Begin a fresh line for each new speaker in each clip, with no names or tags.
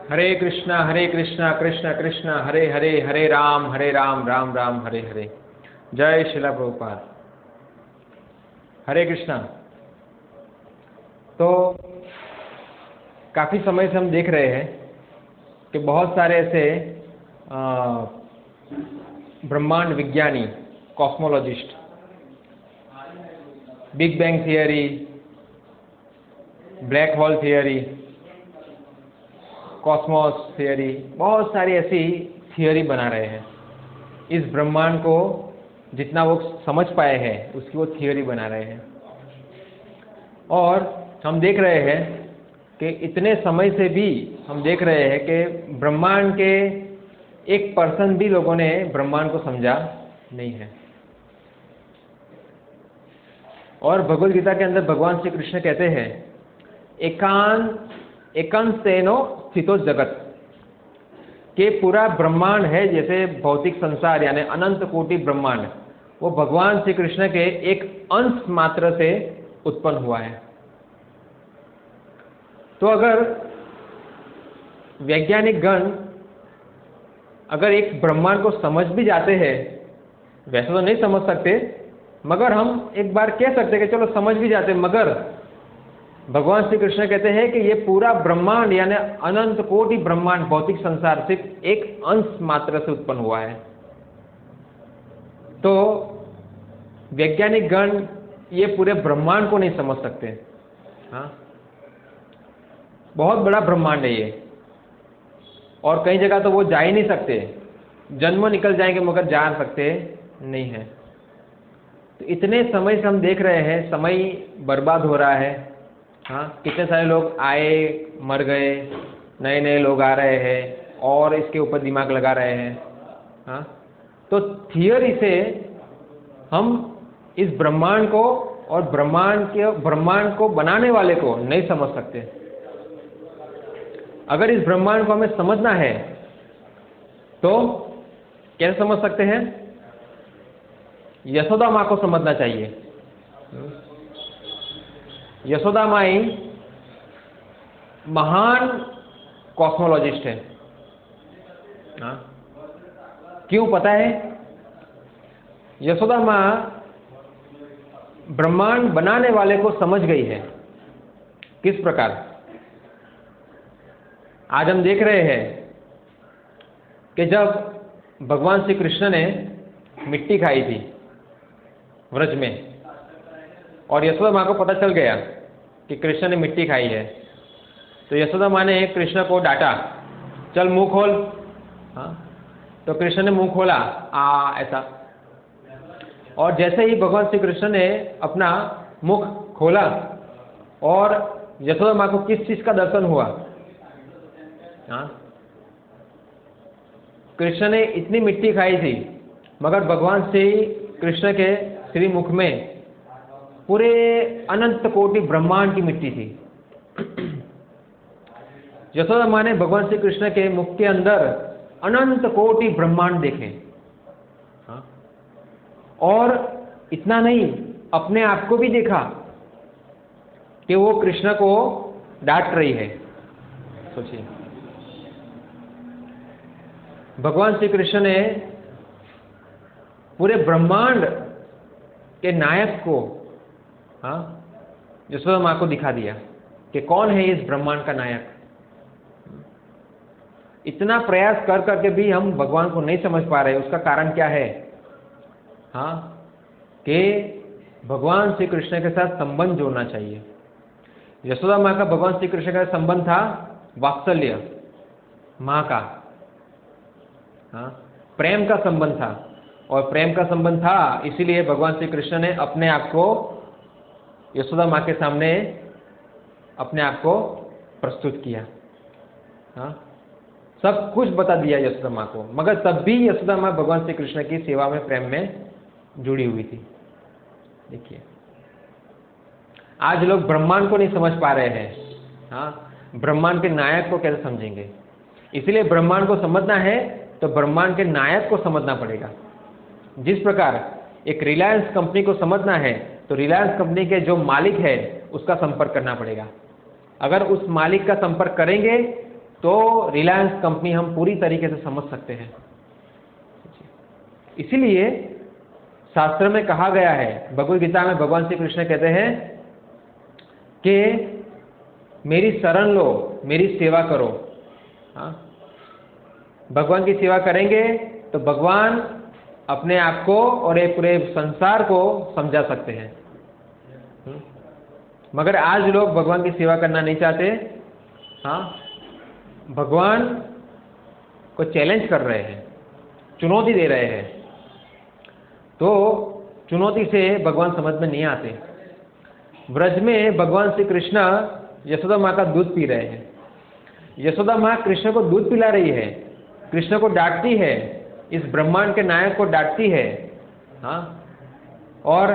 हरे कृष्णा कृष्ण कृष्ण हरे हरे, हरे राम राम राम हरे हरे। जय श्रील प्रभुपाद। हरे कृष्णा। तो काफ़ी समय से हम देख रहे हैं कि बहुत सारे ऐसे ब्रह्मांड विज्ञानी, cosmologist, big bang theory, black hole theory, Cosmos theory, बहुत सारी ऐसी थियरी बना रहे हैं। इस ब्रह्मांड को जितना वो समझ पाए हैं उसकी वो थियरी बना रहे हैं। और हम देख रहे हैं कि इतने समय से भी हम देख रहे हैं कि ब्रह्मांड के 1% भी लोगों ने ब्रह्मांड को समझा नहीं है। और भगवद गीता के अंदर भगवान श्री कृष्ण कहते हैं, एकांतेनो स्थितो जगत, के पूरा ब्रह्मांड है जैसे भौतिक संसार यानी अनंत कोटि ब्रह्मांड, वो भगवान श्री कृष्ण के एक अंश मात्र से उत्पन्न हुआ है। तो अगर वैज्ञानिक गण अगर एक ब्रह्मांड को समझ भी जाते हैं, वैसे तो नहीं समझ सकते, मगर हम एक बार कह सकते हैं कि चलो समझ भी जाते, मगर भगवान श्री कृष्ण कहते हैं कि ये पूरा ब्रह्मांड यानी अनंत कोटि ब्रह्मांड, भौतिक संसार सिर्फ एक अंश मात्र से उत्पन्न हुआ है। तो वैज्ञानिक गण ये पूरे ब्रह्मांड को नहीं समझ सकते। हाँ, बहुत बड़ा ब्रह्मांड है ये, और कई जगह तो वो जा ही नहीं सकते, जन्म निकल जाएंगे मगर जा सकते नहीं है। तो इतने समय से हम देख रहे हैं, समय बर्बाद हो रहा है। हाँ, कितने सारे लोग आए मर गए, नए नए लोग आ रहे हैं और इसके ऊपर दिमाग लगा रहे हैं। हाँ, तो थियरी से हम इस ब्रह्मांड को और ब्रह्मांड को बनाने वाले को नहीं समझ सकते। अगर इस ब्रह्मांड को हमें समझना है तो कैसे समझ सकते हैं? यशोदा माँ को समझना चाहिए। यशोदा माई महान कॉस्मोलॉजिस्ट है। हाँ, क्यों पता है? यशोदा माँ ब्रह्मांड बनाने वाले को समझ गई है। किस प्रकार? आज हम देख रहे हैं कि जब भगवान श्री कृष्ण ने मिट्टी खाई थी व्रज में, और यशोदा माँ को पता चल गया कि कृष्ण ने मिट्टी खाई है, तो यशोदा माँ ने कृष्ण को डांटा, चल मुंह खोल। हाँ, तो कृष्ण ने मुंह खोला, ऐसा। और जैसे ही भगवान श्री कृष्ण ने अपना मुख खोला और यशोदा माँ को किस चीज का दर्शन हुआ? हाँ, कृष्ण ने इतनी मिट्टी खाई थी मगर भगवान श्री कृष्ण के श्री मुख में पूरे अनंत कोटि ब्रह्मांड की मिट्टी थी। यशोदा माँ ने भगवान श्री कृष्ण के मुख के अंदर अनंत कोटि ब्रह्मांड देखे। हाँ, और इतना नहीं, अपने आप को भी देखा कि वो कृष्ण को डांट रही है। सोचिए, भगवान श्री कृष्ण ने पूरे ब्रह्मांड के नायक को, हाँ, यशोदा माँ को दिखा दिया कि कौन है इस ब्रह्मांड का नायक। इतना प्रयास कर करके भी हम भगवान को नहीं समझ पा रहे, उसका कारण क्या है? हाँ, कि भगवान श्री कृष्ण के साथ संबंध जोड़ना चाहिए। यशोदा माँ का भगवान श्री कृष्ण का संबंध था वात्सल्य, माँ का, हाँ, प्रेम का संबंध था। और प्रेम का संबंध था इसीलिए भगवान श्री कृष्ण ने अपने आप को यशोदा माँ के सामने अपने आप को प्रस्तुत किया। हाँ, सब कुछ बता दिया यशोदा माँ को, मगर तब भी यशोदा माँ भगवान श्री कृष्ण की सेवा में, प्रेम में जुड़ी हुई थी। देखिए, आज लोग ब्रह्मांड को नहीं समझ पा रहे हैं। हाँ, ब्रह्मांड के नायक को कैसे समझेंगे? इसलिए ब्रह्मांड को समझना है तो ब्रह्मांड के नायक को समझना पड़ेगा। जिस प्रकार एक रिलायंस कंपनी को समझना है तो रिलायंस कंपनी के जो मालिक है उसका संपर्क करना पड़ेगा। अगर उस मालिक का संपर्क करेंगे तो रिलायंस कंपनी हम पूरी तरीके से समझ सकते हैं। इसीलिए शास्त्र में कहा गया है, भगवद गीता में भगवान श्री कृष्ण कहते हैं कि मेरी शरण लो, मेरी सेवा करो। हाँ, भगवान की सेवा करेंगे तो भगवान अपने आप को और एक पूरे संसार को समझा सकते हैं। मगर आज लोग भगवान की सेवा करना नहीं चाहते। हाँ, भगवान को चैलेंज कर रहे हैं, चुनौती दे रहे हैं, तो चुनौती से भगवान समझ में नहीं आते। ब्रज में भगवान श्री कृष्ण यशोदा माँ का दूध पी रहे हैं। यशोदा माँ कृष्ण को दूध पिला रही है, कृष्ण को डांटती है, इस ब्रह्मांड के नायक को डांटती है। हाँ, और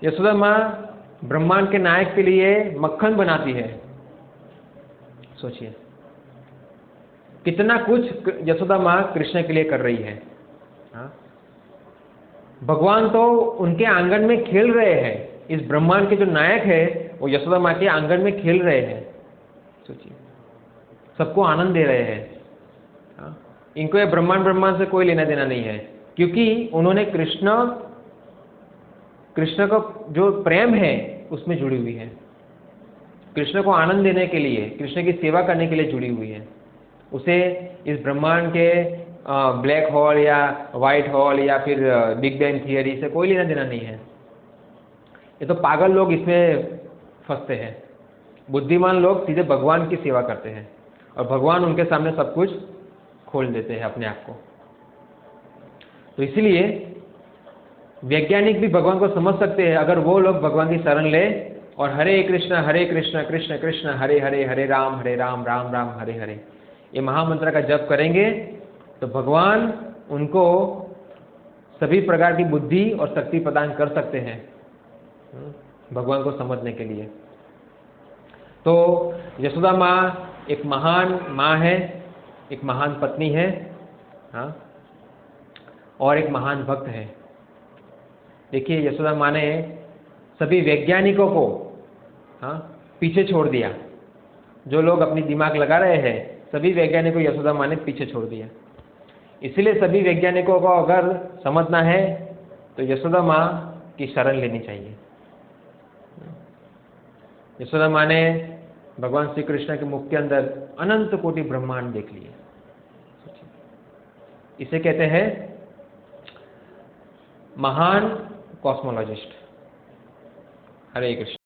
यशोदा माँ ब्रह्मांड के नायक के लिए मक्खन बनाती है। सोचिए कितना कुछ यशोदा माँ कृष्ण के लिए कर रही है। हाँ, भगवान तो उनके आंगन में खेल रहे हैं, इस ब्रह्मांड के जो नायक है वो यशोदा माँ के आंगन में खेल रहे हैं। सोचिए, सबको आनंद दे रहे हैं। हाँ, इनको ये ब्रह्मांड से कोई लेना देना नहीं है, क्योंकि उन्होंने कृष्ण का जो प्रेम है उसमें जुड़ी हुई है, कृष्ण को आनंद देने के लिए, कृष्ण की सेवा करने के लिए जुड़ी हुई है। उसे इस ब्रह्मांड के ब्लैक होल या वाइट होल या फिर बिग बैंग थियरी से कोई लेना देना नहीं है। ये तो पागल लोग इसमें फंसते हैं। बुद्धिमान लोग सीधे भगवान की सेवा करते हैं और भगवान उनके सामने सब कुछ खोल देते हैं अपने आप को। तो इसलिए वैज्ञानिक भी भगवान को समझ सकते हैं अगर वो लोग भगवान की शरण ले और हरे कृष्ण कृष्ण कृष्ण हरे हरे, हरे राम राम राम हरे हरे, ये महामंत्र का जप करेंगे तो भगवान उनको सभी प्रकार की बुद्धि और शक्ति प्रदान कर सकते हैं भगवान को समझने के लिए। तो यशोदा माँ एक महान माँ है, एक महान पत्नी है। हाँ, और एक महान भक्त है। देखिए, यशोदा माँ ने सभी वैज्ञानिकों को पीछे छोड़ दिया। जो लोग अपनी दिमाग लगा रहे हैं, सभी वैज्ञानिकों को यशोदा माँ ने पीछे छोड़ दिया। इसलिए सभी वैज्ञानिकों को अगर समझना है तो यशोदा माँ की शरण लेनी चाहिए। यशोदा माँ ने भगवान श्री कृष्ण के मुख के अंदर अनंत कोटि ब्रह्मांड देख लिए। इसे कहते हैं महान कॉस्मोलॉजिस्ट। हरे कृष्ण।